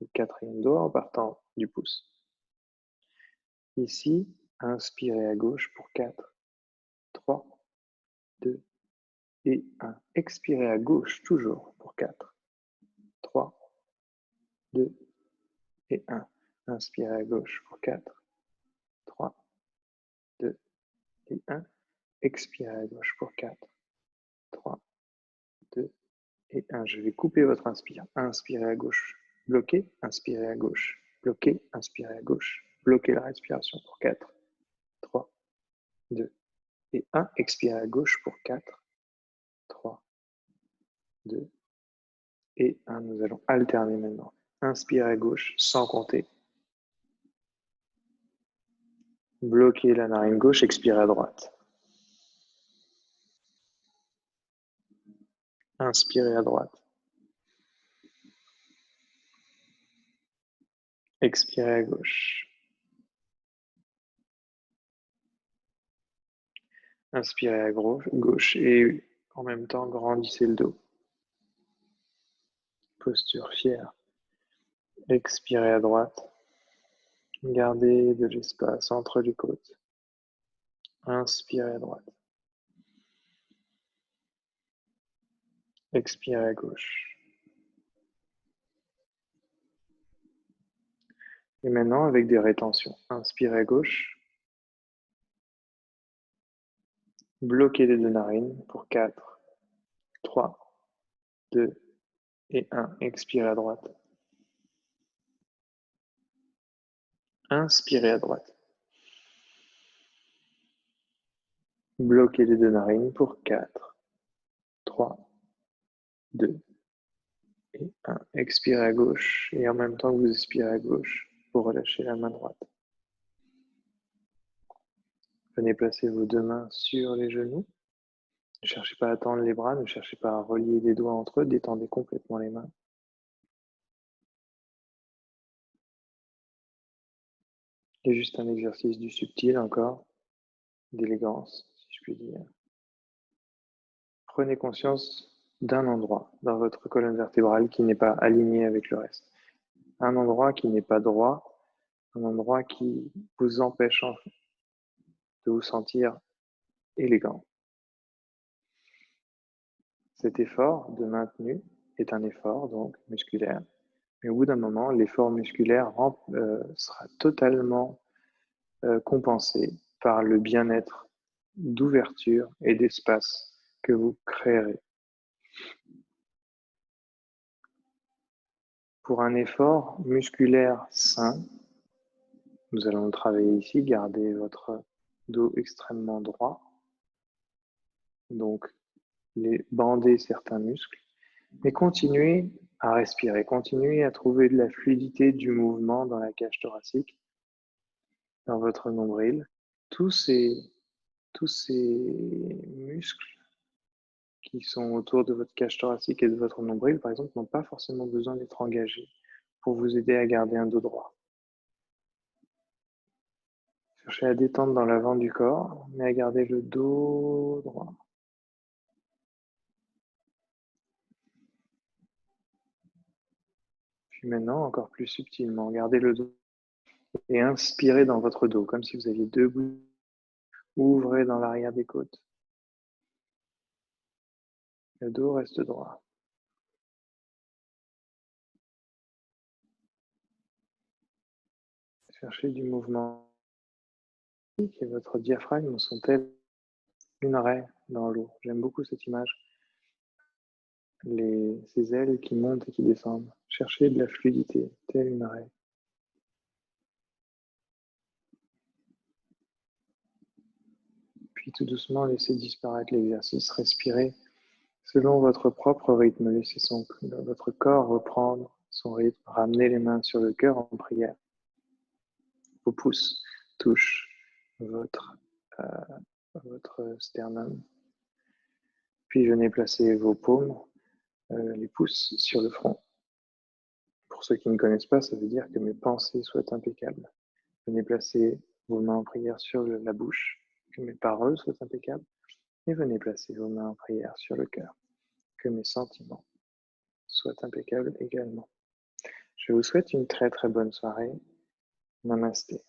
le quatrième doigt en partant du pouce. Ici, inspirez à gauche pour 4, 3, 2 et 1. Expirez à gauche toujours pour 4, 3, 2 et 1. Inspirez à gauche pour 4, 3, 2 et 1. Expirez à gauche pour 4, 3, 2 et 1. Je vais couper votre inspire. Inspirez à gauche, bloquez, inspirez à gauche, bloquez, inspirez à gauche. Bloquez la respiration pour 4, 3, 2 et 1. Expirez à gauche pour 4, 3, 2 et 1. Nous allons alterner maintenant. Inspirez à gauche sans compter. Bloquez la narine gauche, expirez à droite. Inspirez à droite. Expirez à gauche. Inspirez à gauche et en même temps grandissez le dos. Posture fière. Expirez à droite. Gardez de l'espace entre les côtes. Inspirez à droite. Expirez à gauche. Et maintenant avec des rétentions. Inspirez à gauche. Bloquez les deux narines pour 4, 3, 2 et 1. Expirez à droite. Inspirez à droite. Bloquez les deux narines pour 4, 3, 2 et 1. Expirez à gauche et en même temps que vous expirez à gauche, vous relâchez la main droite. Venez placer vos deux mains sur les genoux Ne cherchez pas à tendre les bras, ne cherchez pas à relier les doigts entre eux, détendez complètement les mains. C'est juste un exercice du subtil encore, d'élégance, si je puis dire. Prenez conscience d'un endroit dans votre colonne vertébrale qui n'est pas aligné avec le reste. Un endroit qui n'est pas droit, un endroit qui vous empêche de vous sentir élégant. Cet effort de maintenu est un effort donc musculaire, mais au bout d'un moment, l'effort musculaire sera totalement compensé par le bien-être d'ouverture et d'espace que vous créerez. Pour un effort musculaire sain, nous allons travailler ici, garder votre dos extrêmement droit, donc bander certains muscles, mais continuez à respirer, continuez à trouver de la fluidité du mouvement dans la cage thoracique, dans votre nombril. Tous ces muscles qui sont autour de votre cage thoracique et de votre nombril, par exemple, n'ont pas forcément besoin d'être engagés pour vous aider à garder un dos droit. Cherchez à détendre dans l'avant du corps, mais à garder le dos droit. Puis maintenant, encore plus subtilement, gardez le dos et inspirez dans votre dos, comme si vous aviez deux bouts. Ouvrez dans l'arrière des côtes. Le dos reste droit. Cherchez du mouvement. Et votre diaphragme sont-elles une raie dans l'eau? J'aime beaucoup cette image. Ces ailes qui montent et qui descendent. Cherchez de la fluidité, telle une raie. Puis tout doucement, laissez disparaître l'exercice. Respirez selon votre propre rythme. Laissez votre corps reprendre son rythme. Ramenez les mains sur le cœur en prière. Vos pouces touchent votre sternum. Puis venez placer vos paumes, les pouces sur le front. Pour ceux qui ne connaissent pas, ça veut dire que mes pensées soient impeccables. Venez placer vos mains en prière sur la bouche, que mes paroles soient impeccables. Et venez placer vos mains en prière sur le cœur, que mes sentiments soient impeccables également. Je vous souhaite une très très bonne soirée. Namasté.